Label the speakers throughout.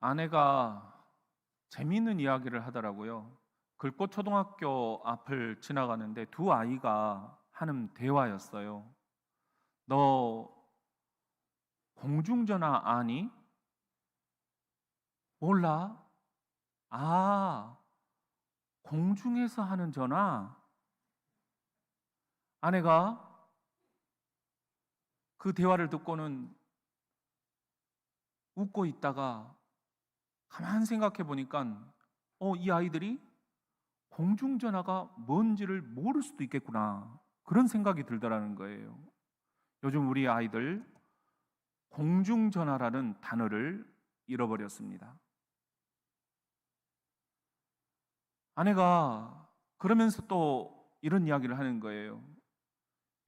Speaker 1: 아내가 재미있는 이야기를 하더라고요. 글꽃 초등학교 앞을 지나가는데 두 아이가 하는 대화였어요. 너 공중전화 아니? 몰라? 아, 공중에서 하는 전화? 아내가 그 대화를 듣고는 웃고 있다가 가만 생각해 보니까 이 아이들이 공중전화가 뭔지를 모를 수도 있겠구나, 그런 생각이 들더라는 거예요. 요즘 우리 아이들 공중전화라는 단어를 잃어버렸습니다. 아내가 그러면서 또 이런 이야기를 하는 거예요.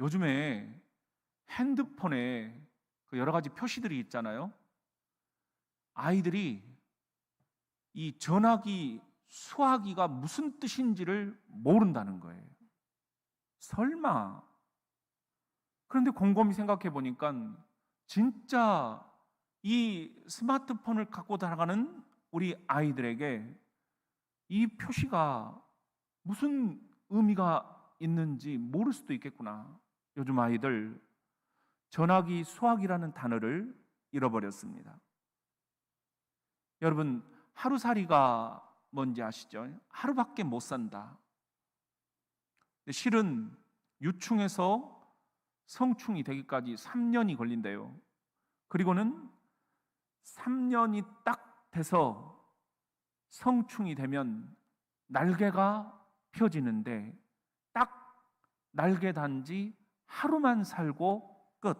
Speaker 1: 요즘에 핸드폰에 그 여러 가지 표시들이 있잖아요. 아이들이 이 전화기, 수화기가 무슨 뜻인지를 모른다는 거예요. 설마. 그런데 곰곰이 생각해 보니까 진짜 이 스마트폰을 갖고 나가는 우리 아이들에게 이 표시가 무슨 의미가 있는지 모를 수도 있겠구나. 요즘 아이들 전화기, 수화기라는 단어를 잃어버렸습니다. 여러분, 하루살이가 뭔지 아시죠? 하루밖에 못 산다. 실은 유충에서 성충이 되기까지 3년이 걸린대요. 그리고는 3년이 딱 돼서 성충이 되면 날개가 펴지는데 딱 날개 단지 하루만 살고 끝.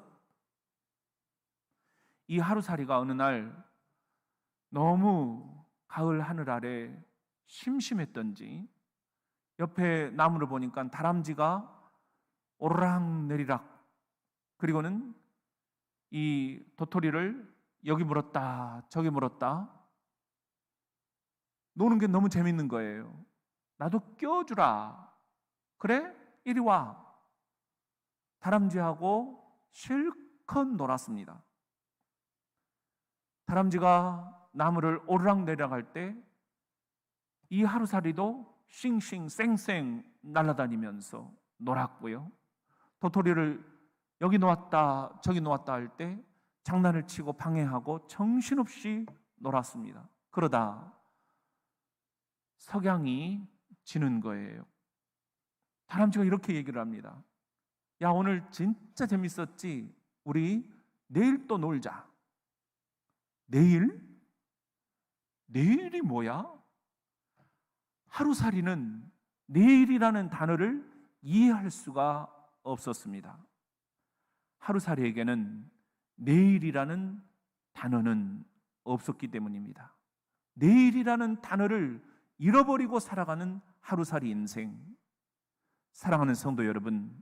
Speaker 1: 이 하루살이가 어느 날 너무 가을 하늘 아래 심심했던지 옆에 나무를 보니까 다람쥐가 오르락 내리락, 그리고는 이 도토리를 여기 물었다 저기 물었다 노는 게 너무 재밌는 거예요. 나도 껴주라. 그래? 이리 와. 다람쥐하고 실컷 놀았습니다. 다람쥐가 나무를 오르락내리락 할 때 이 하루살이도 싱싱 쌩쌩 날아다니면서 놀았고요. 도토리를 여기 놓았다 저기 놓았다 할 때 장난을 치고 방해하고 정신없이 놀았습니다. 그러다 석양이 지는 거예요. 다람쥐가 이렇게 얘기를 합니다. 야, 오늘 진짜 재밌었지? 우리 내일 또 놀자. 내일? 내일이 뭐야? 하루살이는 내일이라는 단어를 이해할 수가 없었습니다. 하루살이에게는 내일이라는 단어는 없었기 때문입니다. 내일이라는 단어를 잃어버리고 살아가는 하루살이 인생. 사랑하는 성도 여러분,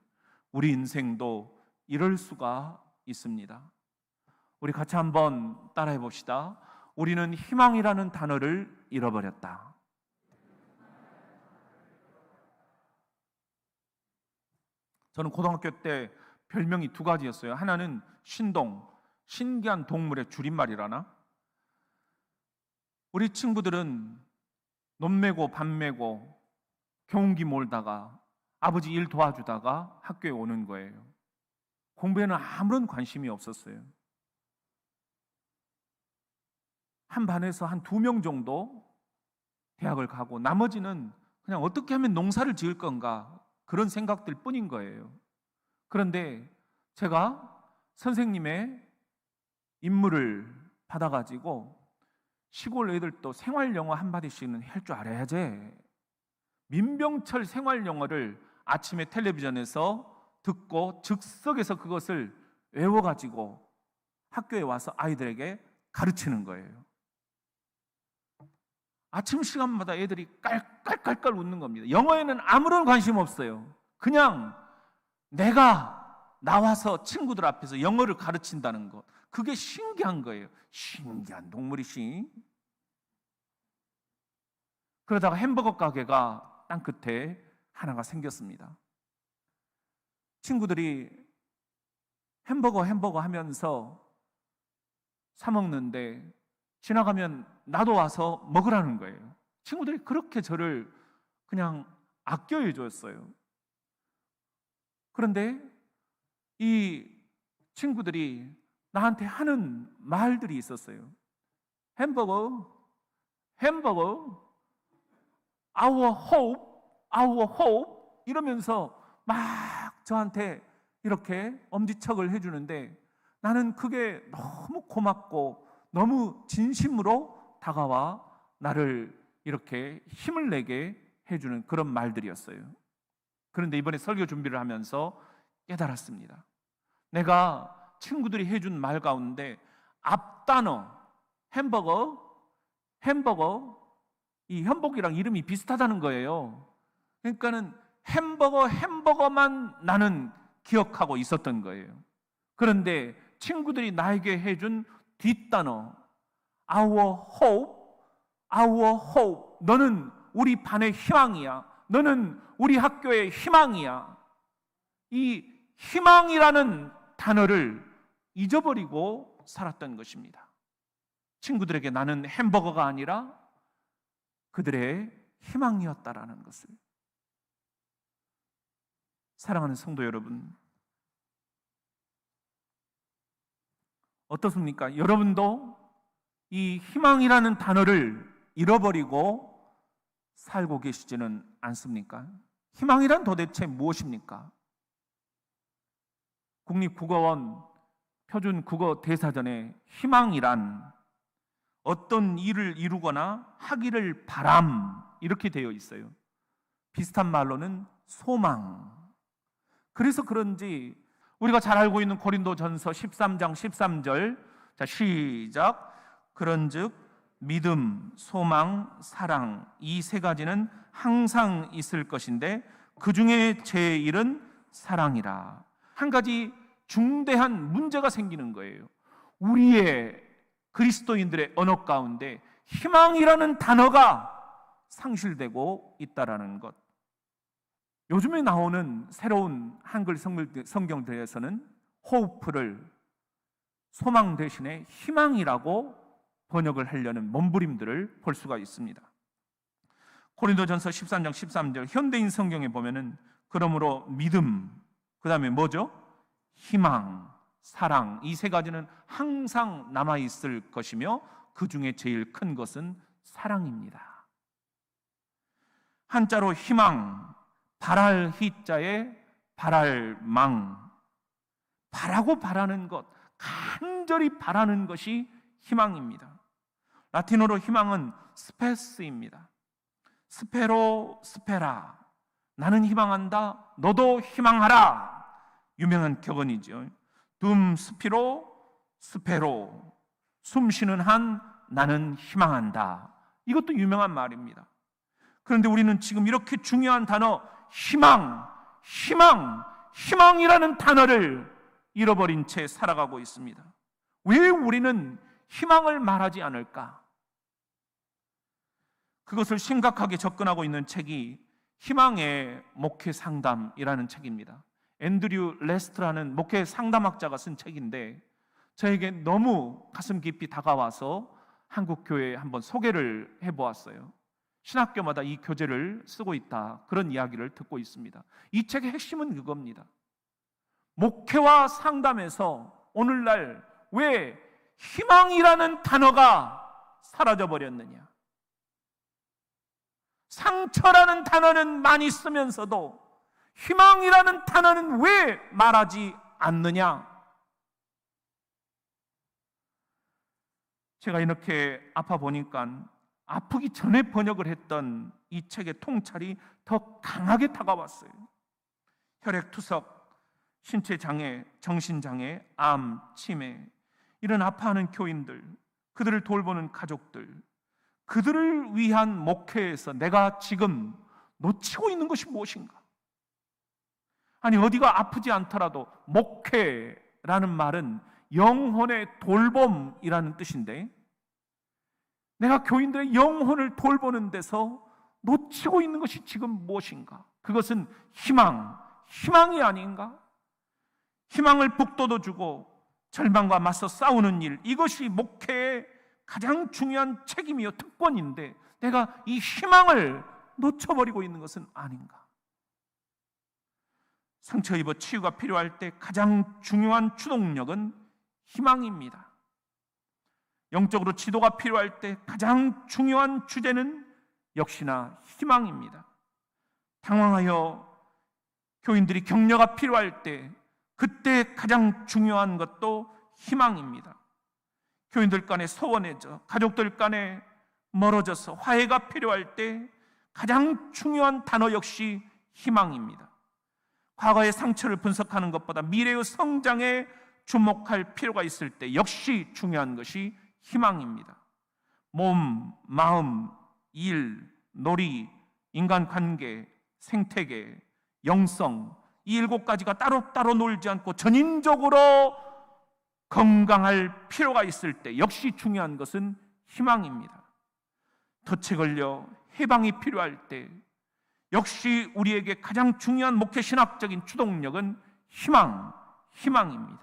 Speaker 1: 우리 인생도 이럴 수가 있습니다. 우리 같이 한번 따라해 봅시다. 우리는 희망이라는 단어를 잃어버렸다. 저는 고등학교 때 별명이 두 가지였어요. 하나는 신동, 신기한 동물의 줄임말이라나? 우리 친구들은 논 메고 밥 메고 경운기 몰다가 아버지 일 도와주다가 학교에 오는 거예요. 공부에는 아무런 관심이 없었어요. 한 반에서 한 2명 정도 대학을 가고 나머지는 그냥 어떻게 하면 농사를 지을 건가, 그런 생각들 뿐인 거예요. 그런데 제가 선생님의 임무를 받아가지고 시골 애들도 생활영어 한마디씩은 할 줄 알아야지. 민병철 생활영어를 아침에 텔레비전에서 듣고 즉석에서 그것을 외워가지고 학교에 와서 아이들에게 가르치는 거예요. 아침 시간마다 애들이 깔깔깔깔 웃는 겁니다. 영어에는 아무런 관심 없어요. 그냥 내가 나와서 친구들 앞에서 영어를 가르친다는 것, 그게 신기한 거예요. 신기한 동물이시. 그러다가 햄버거 가게가 땅끝에 하나가 생겼습니다. 친구들이 햄버거 하면서 사 먹는데 지나가면 나도 와서 먹으라는 거예요. 친구들이 그렇게 저를 그냥 아껴해 줬어요. 그런데 이 친구들이 나한테 하는 말들이 있었어요. 햄버거, our hope 이러면서 막 저한테 이렇게 엄지척을 해주는데 나는 그게 너무 고맙고 너무 진심으로 다가와 나를 이렇게 힘을 내게 해주는 그런 말들이었어요. 그런데 이번에 설교 준비를 하면서 깨달았습니다. 내가 친구들이 해준 말 가운데 앞단어 햄버거 이 현복이랑 이름이 비슷하다는 거예요. 그러니까는 햄버거만 나는 기억하고 있었던 거예요. 그런데 친구들이 나에게 해준 뒷단어 our hope 너는 우리 반의 희망이야. 너는 우리 학교의 희망이야. 이 희망이라는 단어를 잊어버리고 살았던 것입니다. 친구들에게 나는 햄버거가 아니라 그들의 희망이었다라는 것을. 사랑하는 성도 여러분, 어떻습니까? 여러분도 이 희망이라는 단어를 잃어버리고 살고 계시지는 않습니까? 희망이란 도대체 무엇입니까? 국립국어원 표준국어대사전에 희망이란 어떤 일을 이루거나 하기를 바람 이렇게 되어 있어요. 비슷한 말로는 소망. 그래서 그런지 우리가 잘 알고 있는 고린도전서 13장 13절, 자 시작. 그런즉 믿음, 소망, 사랑 이 세 가지는 항상 있을 것인데 그 중에 제일은 사랑이라. 한 가지 중대한 문제가 생기는 거예요. 우리의 그리스도인들의 언어 가운데 희망이라는 단어가 상실되고 있다라는 것. 요즘에 나오는 새로운 한글 성경들에서는 hope를 소망 대신에 희망이라고 번역을 하려는 몸부림들을 볼 수가 있습니다. 고린도전서 13장 13절 현대인 성경에 보면은 그러므로 믿음, 그 다음에 뭐죠? 희망, 사랑 이 세 가지는 항상 남아있을 것이며 그 중에 제일 큰 것은 사랑입니다. 한자로 희망, 바랄 희자에 바랄망, 바라고 바라는 것, 간절히 바라는 것이 희망입니다. 라틴어로 희망은 스페스입니다. 스페로 스페라, 나는 희망한다, 너도 희망하라. 유명한 격언이죠. 둠 스피로 스페로, 숨쉬는 한 나는 희망한다. 이것도 유명한 말입니다. 그런데 우리는 지금 이렇게 중요한 단어 희망이라는 단어를 잃어버린 채 살아가고 있습니다. 왜 우리는 희망을 말하지 않을까? 그것을 심각하게 접근하고 있는 책이 희망의 목회 상담이라는 책입니다. 앤드류 레스트라는 목회 상담학자가 쓴 책인데 저에게 너무 가슴 깊이 다가와서 한국 교회에 한번 소개를 해보았어요. 신학교마다 이 교재를 쓰고 있다, 그런 이야기를 듣고 있습니다. 이 책의 핵심은 그겁니다. 목회와 상담에서 오늘날 왜 희망이라는 단어가 사라져 버렸느냐? 상처라는 단어는 많이 쓰면서도 희망이라는 단어는 왜 말하지 않느냐? 제가 이렇게 아파 보니까 아프기 전에 번역을 했던 이 책의 통찰이 더 강하게 다가왔어요. 혈액투석, 신체장애, 정신장애, 암, 치매, 이런 아파하는 교인들, 그들을 돌보는 가족들, 그들을 위한 목회에서 내가 지금 놓치고 있는 것이 무엇인가? 아니, 어디가 아프지 않더라도 목회라는 말은 영혼의 돌봄이라는 뜻인데 내가 교인들의 영혼을 돌보는 데서 놓치고 있는 것이 지금 무엇인가? 그것은 희망이 아닌가? 희망을 북돋워주고 절망과 맞서 싸우는 일, 이것이 목회의 가장 중요한 책임이요 특권인데 내가 이 희망을 놓쳐버리고 있는 것은 아닌가? 상처 입어 치유가 필요할 때 가장 중요한 주동력은 희망입니다. 영적으로 지도가 필요할 때 가장 중요한 주제는 역시나 희망입니다. 당황하여 교인들이 격려가 필요할 때 그때 가장 중요한 것도 희망입니다. 교인들 간에 소원해져 가족들 간에 멀어져서 화해가 필요할 때 가장 중요한 단어 역시 희망입니다. 과거의 상처를 분석하는 것보다 미래의 성장에 주목할 필요가 있을 때 역시 중요한 것이 희망입니다. 몸, 마음, 일, 놀이, 인간관계, 생태계, 영성 이 7가지가 따로따로 놀지 않고 전인적으로 건강할 필요가 있을 때 역시 중요한 것은 희망입니다. 덫에 걸려 해방이 필요할 때 역시 우리에게 가장 중요한 목회 신학적인 주동력은 희망입니다.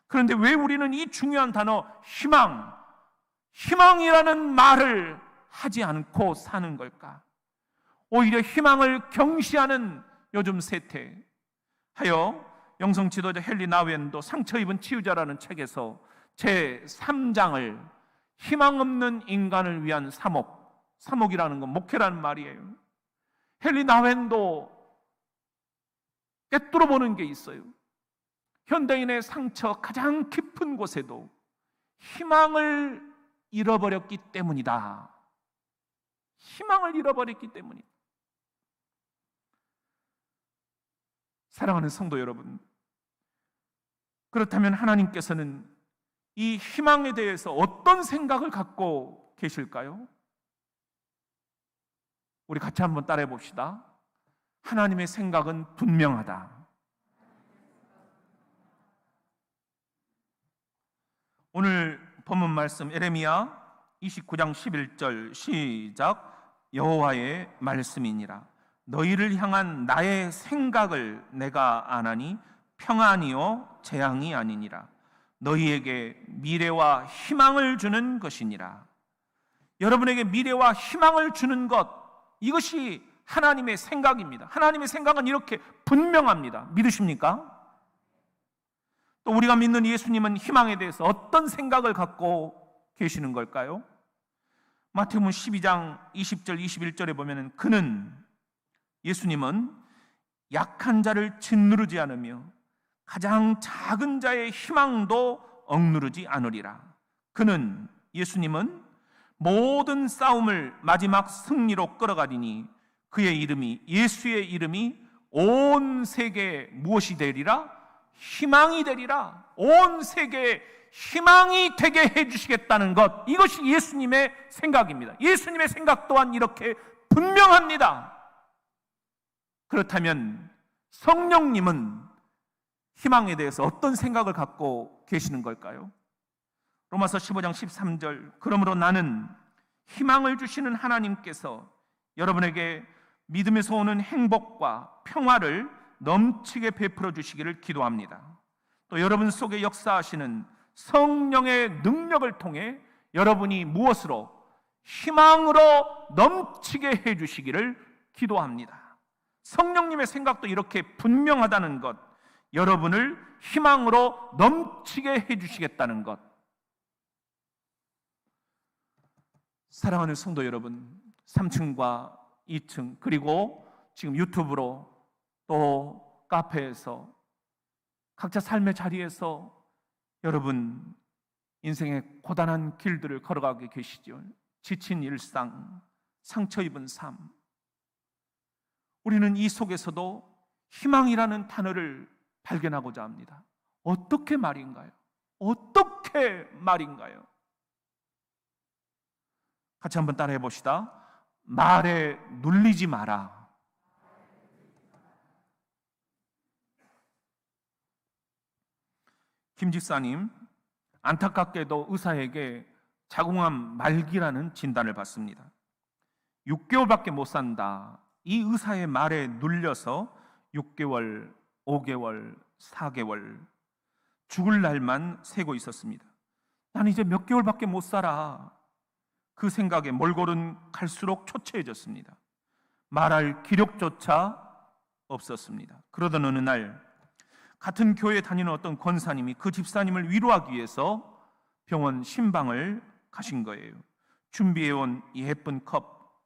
Speaker 1: 그런데 왜 우리는 이 중요한 단어 희망이라는 말을 하지 않고 사는 걸까? 오히려 희망을 경시하는 요즘 세태 하여 영성 지도자 헨리 나웬도 상처 입은 치유자라는 책에서 제3장을 희망 없는 인간을 위한 사목이라는 건 목회라는 말이에요. 헨리 나웬도 꿰뚫어 보는 게 있어요. 현대인의 상처 가장 깊은 곳에도 희망을 잃어버렸기 때문이다. 희망을 잃어버렸기 때문이다. 사랑하는 성도 여러분, 그렇다면 하나님께서는 이 희망에 대해서 어떤 생각을 갖고 계실까요? 우리 같이 한번 따라해 봅시다. 하나님의 생각은 분명하다. 오늘 본문 말씀 에레미야 29장 11절 시작. 여호와의 말씀이니라. 너희를 향한 나의 생각을 내가 아나니 평안이요 재앙이 아니니라. 너희에게 미래와 희망을 주는 것이니라. 여러분에게 미래와 희망을 주는 것, 이것이 하나님의 생각입니다. 하나님의 생각은 이렇게 분명합니다. 믿으십니까? 또 우리가 믿는 예수님은 희망에 대해서 어떤 생각을 갖고 계시는 걸까요? 마태복음 12장 20절 21절에 보면 예수님은 약한 자를 짓누르지 않으며 가장 작은 자의 희망도 억누르지 않으리라. 예수님은 모든 싸움을 마지막 승리로 끌어가리니 그의 이름이, 예수의 이름이 온 세계에 무엇이 되리라? 희망이 되리라. 온 세계에 희망이 되게 해주시겠다는 것, 이것이 예수님의 생각입니다. 예수님의 생각 또한 이렇게 분명합니다. 그렇다면 성령님은 희망에 대해서 어떤 생각을 갖고 계시는 걸까요? 로마서 15장 13절, 그러므로 나는 희망을 주시는 하나님께서 여러분에게 믿음에서 오는 행복과 평화를 넘치게 베풀어 주시기를 기도합니다. 또 여러분 속에 역사하시는 성령의 능력을 통해 여러분이 무엇으로? 희망으로 넘치게 해주시기를 기도합니다. 성령님의 생각도 이렇게 분명하다는 것, 여러분을 희망으로 넘치게 해주시겠다는 것. 사랑하는 성도 여러분, 3층과 2층 그리고 지금 유튜브로 또 카페에서 각자 삶의 자리에서 여러분 인생의 고단한 길들을 걸어가게 계시죠. 지친 일상, 상처 입은 삶. 우리는 이 속에서도 희망이라는 단어를 발견하고자 합니다. 어떻게 말인가요? 어떻게 말인가요? 같이 한번 따라해 봅시다. 말에 눌리지 마라. 김 집사님, 안타깝게도 의사에게 자궁암 말기라는 진단을 받습니다. 6개월밖에 못 산다. 이 의사의 말에 눌려서 6개월, 5개월, 4개월 죽을 날만 세고 있었습니다. 난 이제 몇 개월밖에 못 살아. 그 생각에 몰골은 갈수록 초췌해졌습니다. 말할 기력조차 없었습니다. 그러던 어느 날 같은 교회에 다니는 어떤 권사님이 그 집사님을 위로하기 위해서 병원 신방을 가신 거예요. 준비해온 예쁜 컵,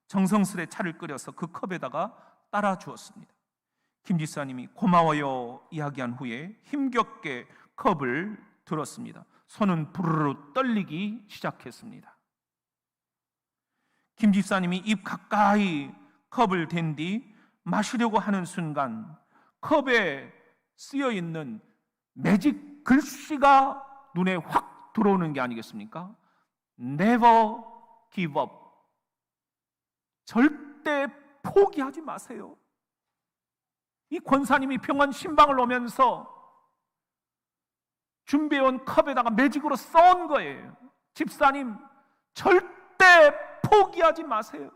Speaker 1: 정성스레 차를 끓여서 그 컵에다가 따라 주었습니다. 김 집사님이 고마워요 이야기한 후에 힘겹게 컵을 들었습니다. 손은 부르르 떨리기 시작했습니다. 김 집사님이 입 가까이 컵을 댄 뒤 마시려고 하는 순간 컵에 쓰여 있는 매직 글씨가 눈에 확 들어오는 게 아니겠습니까? Never give up. 절대 포기하지 마세요. 이 권사님이 병원 신방을 오면서 준비해온 컵에다가 매직으로 써온 거예요. 집사님, 절대 포기하지 마세요.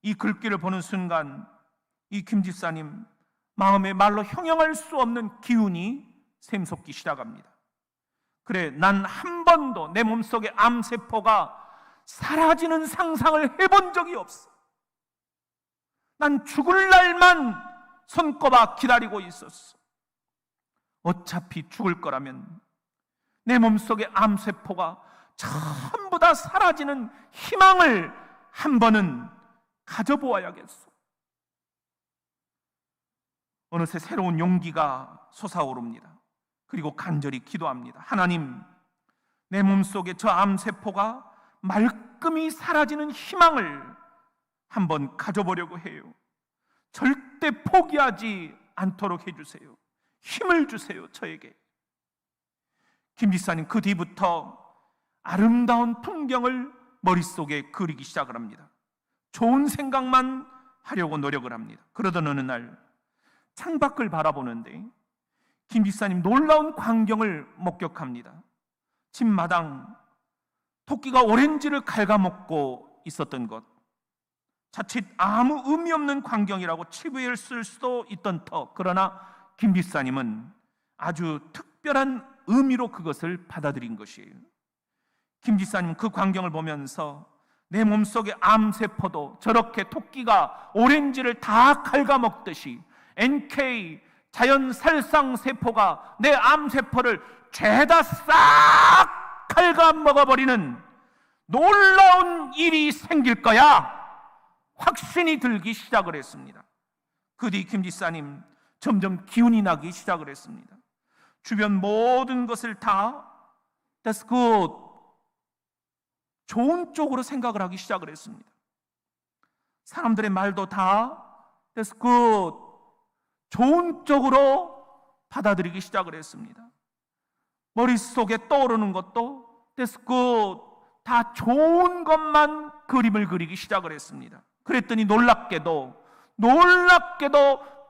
Speaker 1: 이 글귀를 보는 순간 이 김 집사님 마음에 말로 형용할 수 없는 기운이 샘솟기 시작합니다. 그래, 난 한 번도 내 몸속의 암세포가 사라지는 상상을 해본 적이 없어. 난 죽을 날만 손꼽아 기다리고 있었어. 어차피 죽을 거라면 내 몸속의 암세포가 전부 다 사라지는 희망을 한 번은 가져보아야겠어. 어느새 새로운 용기가 솟아오릅니다. 그리고 간절히 기도합니다. 하나님, 내 몸속에 저 암세포가 말끔히 사라지는 희망을 한번 가져보려고 해요. 절대 포기하지 않도록 해주세요. 힘을 주세요, 저에게. 김 집사님 그 뒤부터 아름다운 풍경을 머릿속에 그리기 시작을 합니다. 좋은 생각만 하려고 노력을 합니다. 그러던 어느 날 창밖을 바라보는데 김 집사님 놀라운 광경을 목격합니다. 집마당 토끼가 오렌지를 갉아먹고 있었던 것, 자칫 아무 의미 없는 광경이라고 치부했을 수도 있던 터, 그러나 김 집사님은 아주 특별한 의미로 그것을 받아들인 것이에요. 김 집사님은 그 광경을 보면서 내 몸속의 암세포도 저렇게 토끼가 오렌지를 다 갉아먹듯이 NK 자연살상세포가 내 암세포를 죄다 싹 갉아먹어버리는 놀라운 일이 생길 거야 확신이 들기 시작을 했습니다. 그 뒤 김 집사님 점점 기운이 나기 시작을 했습니다. 주변 모든 것을 다 That's good, 좋은 쪽으로 생각을 하기 시작을 했습니다. 사람들의 말도 다 That's good, 좋은 쪽으로 받아들이기 시작을 했습니다. 머릿속에 떠오르는 것도 That's good, 다 좋은 것만 그림을 그리기 시작을 했습니다. 그랬더니 놀랍게도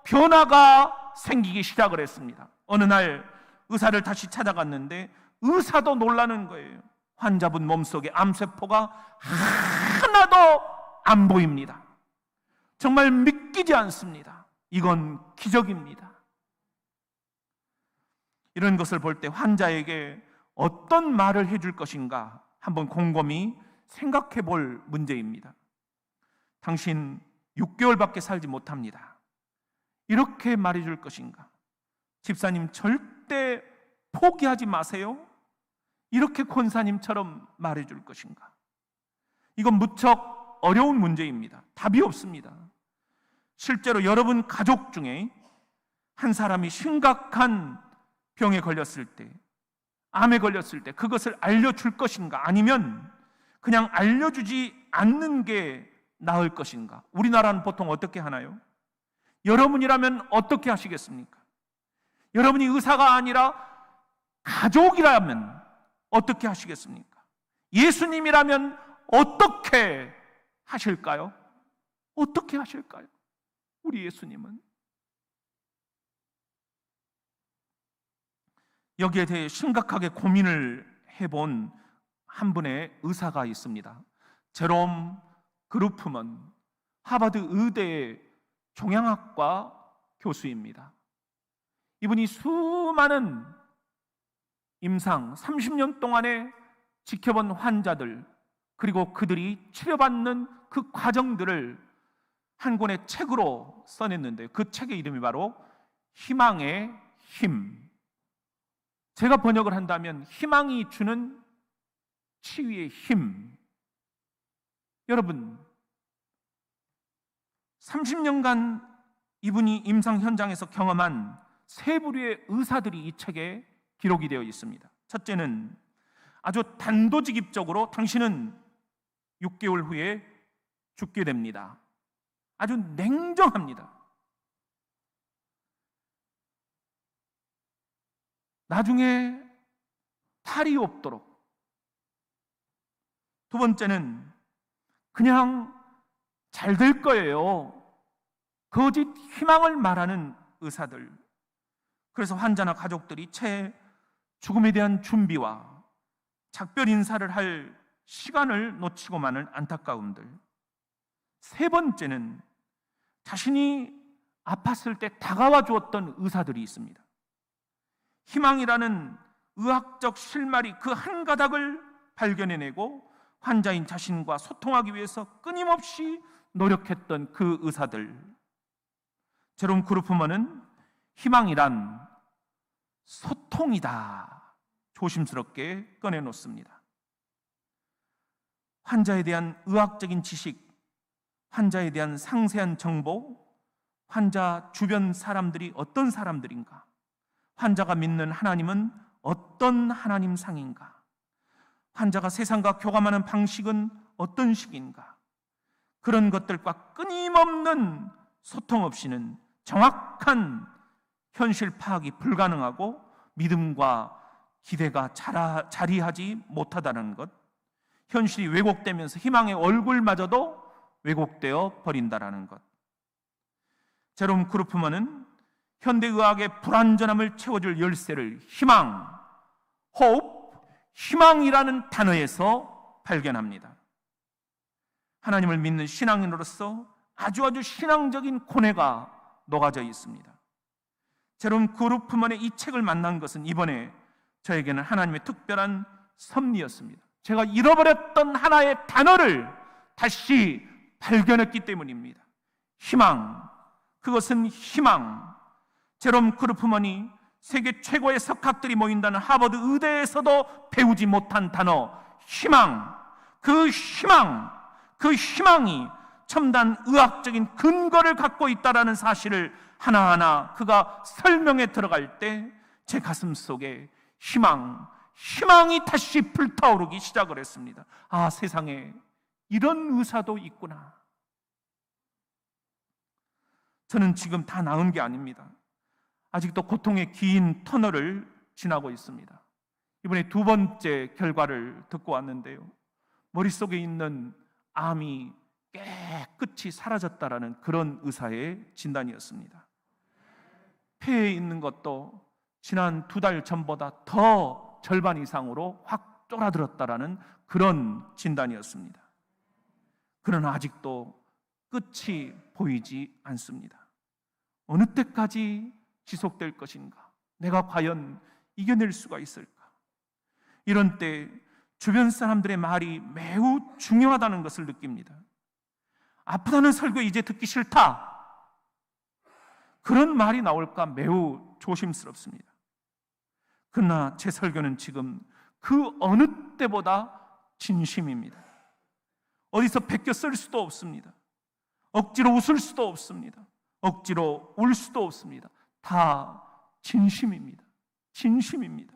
Speaker 1: 변화가 생기기 시작을 했습니다. 어느 날 의사를 다시 찾아갔는데 의사도 놀라는 거예요. 환자분 몸속에 암세포가 하나도 안 보입니다. 정말 믿기지 않습니다. 이건 기적입니다. 이런 것을 볼 때 환자에게 어떤 말을 해줄 것인가 한번 곰곰이 생각해 볼 문제입니다. 당신 6개월밖에 살지 못합니다. 이렇게 말해줄 것인가? 집사님 절대 포기하지 마세요. 이렇게 권사님처럼 말해줄 것인가? 이건 무척 어려운 문제입니다. 답이 없습니다. 실제로 여러분 가족 중에 한 사람이 심각한 병에 걸렸을 때, 암에 걸렸을 때 그것을 알려줄 것인가? 아니면 그냥 알려주지 않는 게 나을 것인가? 우리나라는 보통 어떻게 하나요? 여러분이라면 어떻게 하시겠습니까? 여러분이 의사가 아니라 가족이라면 어떻게 하시겠습니까? 예수님이라면 어떻게 하실까요? 어떻게 하실까요? 우리 예수님은 여기에 대해 심각하게 고민을 해본 한 분의 의사가 있습니다. 제롬 그루프먼, 하버드 의대의 종양학과 교수입니다. 이분이 수많은 임상 30년 동안에 지켜본 환자들, 그리고 그들이 치료받는 그 과정들을 한 권의 책으로 써냈는데요. 그 책의 이름이 바로 희망의 힘. 제가 번역을 한다면 희망이 주는 치유의 힘. 여러분, 30년간 이분이 임상 현장에서 경험한 세 부류의 의사들이 이 책에 기록이 되어 있습니다. 첫째는 아주 단도직입적으로 당신은 6개월 후에 죽게 됩니다. 아주 냉정합니다. 나중에 탈이 없도록. 두 번째는 그냥 잘 될 거예요. 거짓 희망을 말하는 의사들. 그래서 환자나 가족들이 채 죽음에 대한 준비와 작별 인사를 할 시간을 놓치고 마는 안타까움들. 세 번째는 자신이 아팠을 때 다가와 주었던 의사들이 있습니다. 희망이라는 의학적 실마리 그 한 가닥을 발견해내고 환자인 자신과 소통하기 위해서 끊임없이 노력했던 그 의사들. 제롬 그루프먼은 희망이란 소통이다 조심스럽게 꺼내놓습니다. 환자에 대한 의학적인 지식, 환자에 대한 상세한 정보, 환자 주변 사람들이 어떤 사람들인가, 환자가 믿는 하나님은 어떤 하나님상인가, 환자가 세상과 교감하는 방식은 어떤 식인가, 그런 것들과 끊임없는 소통 없이는 정확한 현실 파악이 불가능하고 믿음과 기대가 자리하지 못하다는 것, 현실이 왜곡되면서 희망의 얼굴마저도 왜곡되어 버린다는 것. 제롬 그루프먼은 현대의학의 불완전함을 채워줄 열쇠를 희망, hope, 희망이라는 단어에서 발견합니다. 하나님을 믿는 신앙인으로서 아주 신앙적인 고뇌가 녹아져 있습니다. 제롬 그루프먼의 이 책을 만난 것은 이번에 저에게는 하나님의 특별한 섭리였습니다. 제가 잃어버렸던 하나의 단어를 다시 발견했기 때문입니다. 희망, 그것은 희망. 제롬 그루프먼이 세계 최고의 석학들이 모인다는 하버드 의대에서도 배우지 못한 단어 희망, 그 희망이 첨단 의학적인 근거를 갖고 있다는 사실을 하나하나 그가 설명에 들어갈 때 제 가슴 속에 희망이 다시 불타오르기 시작을 했습니다. 아, 세상에 이런 의사도 있구나. 저는 지금 다 나은 게 아닙니다. 아직도 고통의 긴 터널을 지나고 있습니다. 이번에 두 번째 결과를 듣고 왔는데요, 머릿속에 있는 암이 깨끗이 사라졌다라는 그런 의사의 진단이었습니다. 폐에 있는 것도 지난 2달 전보다 더 절반 이상으로 확 쫄아들었다라는 그런 진단이었습니다. 그러나 아직도 끝이 보이지 않습니다. 어느 때까지 지속될 것인가? 내가 과연 이겨낼 수가 있을까? 이런 때 주변 사람들의 말이 매우 중요하다는 것을 느낍니다. 아프다는 설교 이제 듣기 싫다, 그런 말이 나올까 매우 조심스럽습니다. 그러나 제 설교는 지금 그 어느 때보다 진심입니다. 어디서 베껴 쓸 수도 없습니다. 억지로 웃을 수도 없습니다. 억지로 울 수도 없습니다. 다 진심입니다. 진심입니다.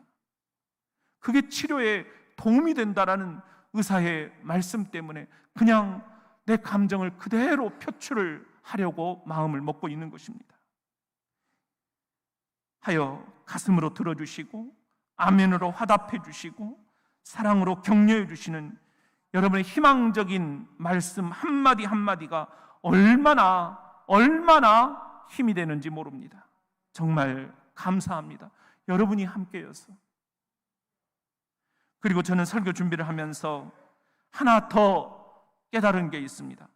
Speaker 1: 그게 치료에 도움이 된다라는 의사의 말씀 때문에 그냥 내 감정을 그대로 표출을 하려고 마음을 먹고 있는 것입니다. 하여 가슴으로 들어주시고 아멘으로 화답해 주시고 사랑으로 격려해 주시는 여러분의 희망적인 말씀 한마디 한마디가 얼마나 힘이 되는지 모릅니다. 정말 감사합니다. 여러분이 함께여서. 그리고 저는 설교 준비를 하면서 하나 더 깨달은 게 있습니다.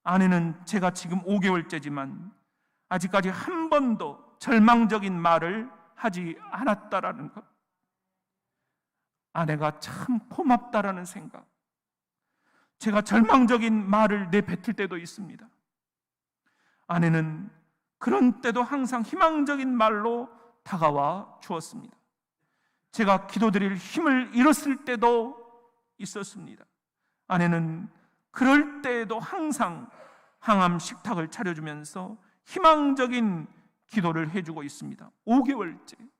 Speaker 1: 아내는 제가 지금 5개월째지만 아직까지 한 번도 절망적인 말을 하지 않았다라는 것. 아내가 참 고맙다라는 생각, 제가 절망적인 말을 내뱉을 때도 있습니다. 아내는 그런 때도 항상 희망적인 말로 다가와 주었습니다. 제가 기도드릴 힘을 잃었을 때도 있었습니다. 아내는 그럴 때에도 항상 항암 식탁을 차려주면서 희망적인 기도를 해주고 있습니다. 5개월째.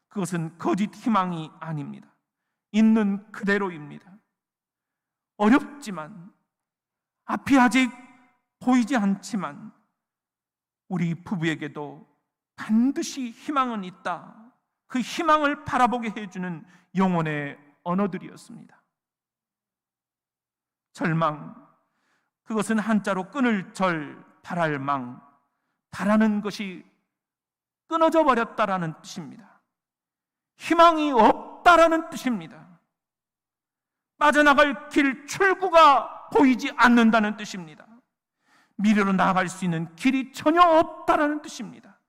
Speaker 1: 그것은 거짓 희망이 아닙니다. 있는 그대로입니다. 어렵지만, 앞이 아직 보이지 않지만 우리 부부에게도 반드시 희망은 있다. 그 희망을 바라보게 해주는 영혼의 언어들이었습니다. 절망, 그것은 한자로 끊을 절, 바랄 망, 바라는 것이 끊어져 버렸다라는 뜻입니다. 희망이 없다라는 뜻입니다. 빠져나갈 길, 출구가 보이지 않는다는 뜻입니다. 미래로 나아갈 수 있는 길이 전혀 없다라는 뜻입니다.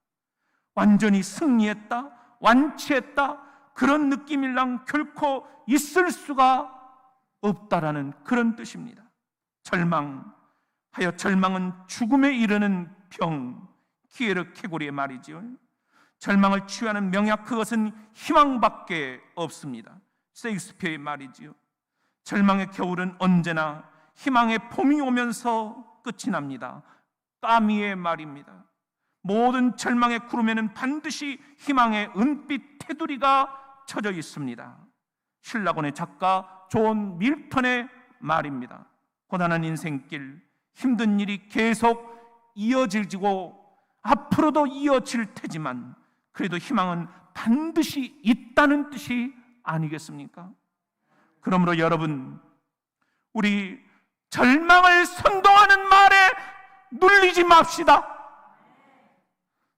Speaker 1: 완전히 승리했다, 완치했다, 그런 느낌일랑 결코 있을 수가 없다라는 그런 뜻입니다. 절망하여, 절망은 죽음에 이르는 병, 키에르케고리의 말이지요. 절망을 치유하는 명약, 그것은 희망밖에 없습니다. 셰익스피어의 말이지요. 절망의 겨울은 언제나 희망의 봄이 오면서 끝이 납니다. 까미의 말입니다. 모든 절망의 구름에는 반드시 희망의 은빛 테두리가 쳐져 있습니다. 신라곤의 작가 존 밀턴의 말입니다. 고단한 인생길, 힘든 일이 계속 이어지고 앞으로도 이어질 테지만 그래도 희망은 반드시 있다는 뜻이 아니겠습니까? 그러므로 여러분, 우리 절망을 선동하는 말에 눌리지 맙시다.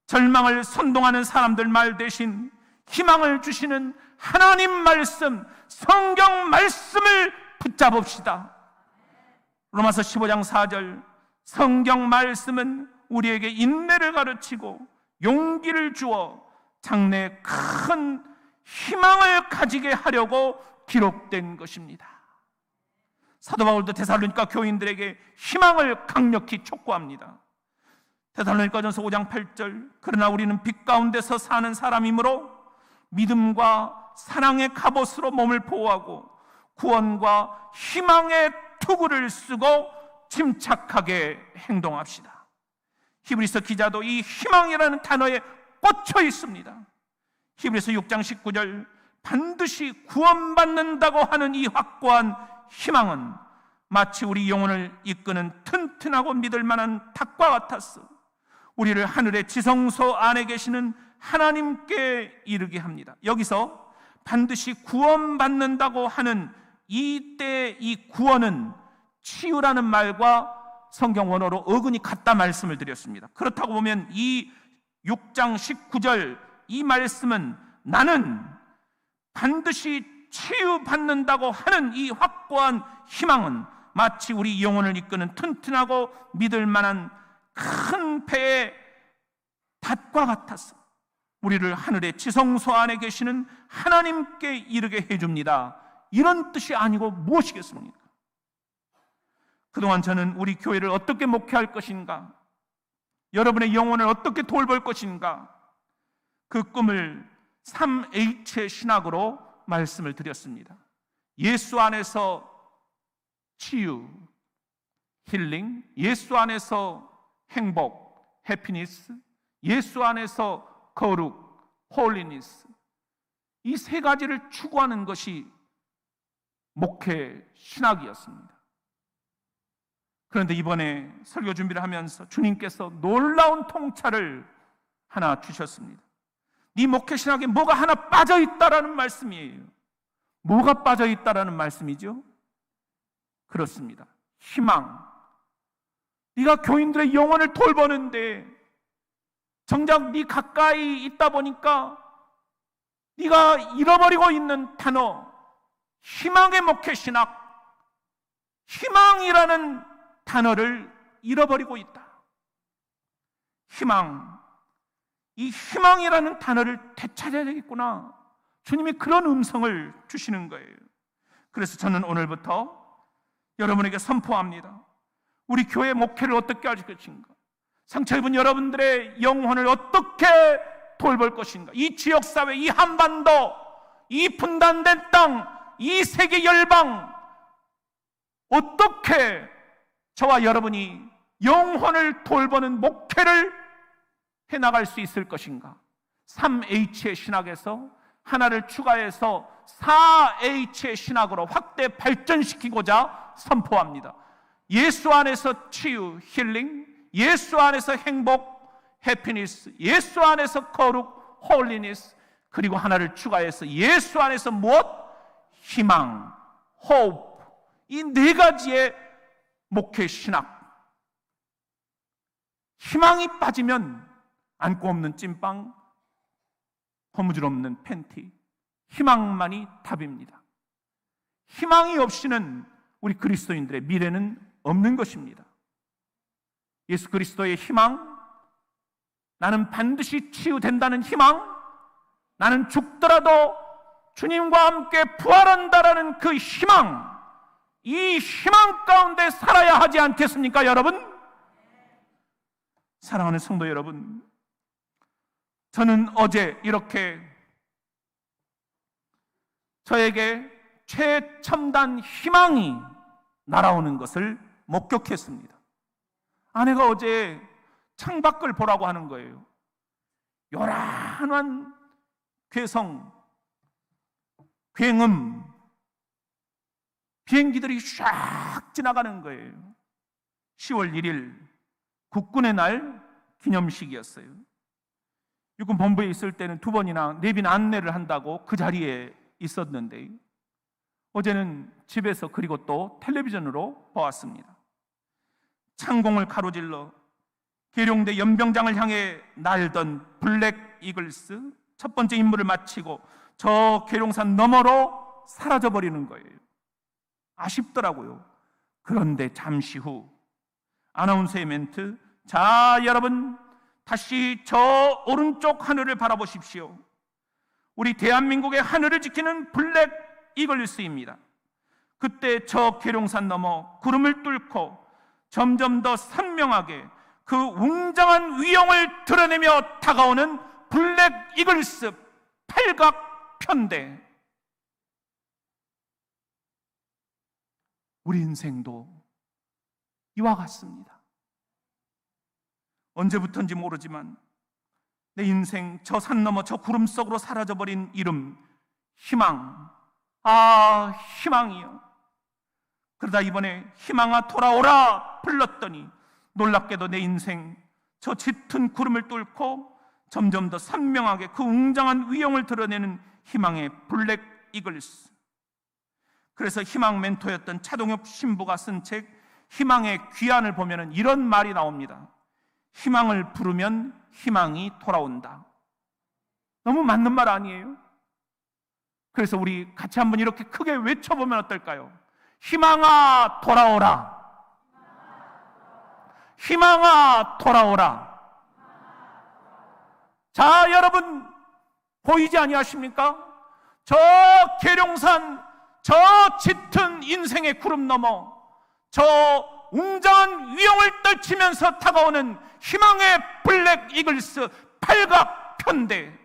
Speaker 1: 절망을 선동하는 사람들 말 대신 희망을 주시는 하나님 말씀, 성경 말씀을 붙잡읍시다. 로마서 15장 4절, 성경 말씀은 우리에게 인내를 가르치고 용기를 주어 장래에 큰 희망을 가지게 하려고 기록된 것입니다. 사도 바울도 데살로니가 교인들에게 희망을 강력히 촉구합니다. 데살로니가전서 5장 8절, 그러나 우리는 빛 가운데서 사는 사람이므로 믿음과 사랑의 갑옷으로 몸을 보호하고 구원과 희망의 투구를 쓰고 침착하게 행동합시다. 히브리서 기자도 이 희망이라는 단어에 꽂혀 있습니다. 히브리서 6장 19절, 반드시 구원받는다고 하는 이 확고한 희망은 마치 우리 영혼을 이끄는 튼튼하고 믿을 만한 닭과 같았어 우리를 하늘의 지성소 안에 계시는 하나님께 이르게 합니다. 여기서 반드시 구원받는다고 하는 이때 이 구원은 치유라는 말과 성경 원어로 어근이 같다 말씀을 드렸습니다. 그렇다고 보면 이 6장 19절 이 말씀은 나는 반드시 치유받는다고 하는 이 확고한 희망은 마치 우리 영혼을 이끄는 튼튼하고 믿을 만한 큰 배의 닷과 같았어. 우리를 하늘의 지성소 안에 계시는 하나님께 이르게 해줍니다. 이런 뜻이 아니고 무엇이겠습니까? 그동안 저는 우리 교회를 어떻게 목회할 것인가, 여러분의 영혼을 어떻게 돌볼 것인가, 그 꿈을 3H의 신학으로 말씀을 드렸습니다. 예수 안에서 치유, 힐링, 예수 안에서 행복, 해피니스, 예수 안에서 거룩, 홀리니스, 이 세 가지를 추구하는 것이 목회 신학이었습니다. 그런데 이번에 설교 준비를 하면서 주님께서 놀라운 통찰을 하나 주셨습니다. 네 목회 신학에 뭐가 하나 빠져있다라는 말씀이에요. 뭐가 빠져있다라는 말씀이죠? 그렇습니다. 희망. 네가 교인들의 영혼을 돌보는데 정작 네 가까이 있다 보니까 네가 잃어버리고 있는 단어, 희망의 목회 신학, 희망이라는 단어를 잃어버리고 있다. 희망, 이 희망이라는 단어를 되찾아야 되겠구나. 주님이 그런 음성을 주시는 거예요. 그래서 저는 오늘부터 여러분에게 선포합니다. 우리 교회 목회를 어떻게 할 것인가? 상처 입은 여러분들의 영혼을 어떻게 돌볼 것인가? 이 지역사회, 이 한반도, 이 분단된 땅, 이 세계 열방, 어떻게 저와 여러분이 영혼을 돌보는 목회를 해나갈 수 있을 것인가? 3H의 신학에서 하나를 추가해서 4H의 신학으로 확대 발전시키고자 선포합니다. 예수 안에서 치유, 힐링, 예수 안에서 행복, 해피니스, 예수 안에서 거룩, 홀리니스, 그리고 하나를 추가해서 예수 안에서 무엇? 희망, 호흡. 이 네 가지의 목회 신학. 희망이 빠지면 안고 없는 찐빵, 거무줄 없는 팬티, 희망만이 답입니다. 희망이 없이는 우리 그리스도인들의 미래는 없는 것입니다. 예수 그리스도의 희망, 나는 반드시 치유된다는 희망, 나는 죽더라도 주님과 함께 부활한다라는 그 희망, 이 희망 가운데 살아야 하지 않겠습니까, 여러분? 사랑하는 성도 여러분, 저는 어제 이렇게 저에게 최첨단 희망이 날아오는 것을 목격했습니다. 아내가 어제 창밖을 보라고 하는 거예요. 요란한 괴성, 굉음, 비행기들이 샥 지나가는 거예요. 10월 1일 국군의 날 기념식이었어요. 육군 본부에 있을 때는 2번이나 내빈 안내를 한다고 그 자리에 있었는데 어제는 집에서 그리고 또 텔레비전으로 보았습니다. 창공을 가로질러 계룡대 연병장을 향해 날던 블랙 이글스 첫 번째 임무를 마치고 저 계룡산 너머로 사라져버리는 거예요. 아쉽더라고요. 그런데 잠시 후 아나운서의 멘트, 자 여러분 다시 저 오른쪽 하늘을 바라보십시오. 우리 대한민국의 하늘을 지키는 블랙 이글스입니다. 그때 저 계룡산 너머 구름을 뚫고 점점 더 선명하게 그 웅장한 위용을 드러내며 다가오는 블랙 이글스 팔각 편대. 우리 인생도 이와 같습니다. 언제부턴지 모르지만 내 인생 저 산 너머 저 구름 속으로 사라져버린 이름 희망. 아, 희망이요. 그러다 이번에 희망아 돌아오라 불렀더니 놀랍게도 내 인생 저 짙은 구름을 뚫고 점점 더 선명하게 그 웅장한 위용을 드러내는 희망의 블랙 이글스. 그래서 희망 멘토였던 차동엽 신부가 쓴 책 희망의 귀환을 보면 이런 말이 나옵니다. 희망을 부르면 희망이 돌아온다. 너무 맞는 말 아니에요? 그래서 우리 같이 한번 이렇게 크게 외쳐보면 어떨까요? 희망아 돌아오라. 희망아 돌아오라. 자 여러분 보이지 아니하십니까? 저 계룡산 저 짙은 인생의 구름 너머 저 웅장한 위용을 떨치면서 다가오는 희망의 블랙 이글스 팔각 편대.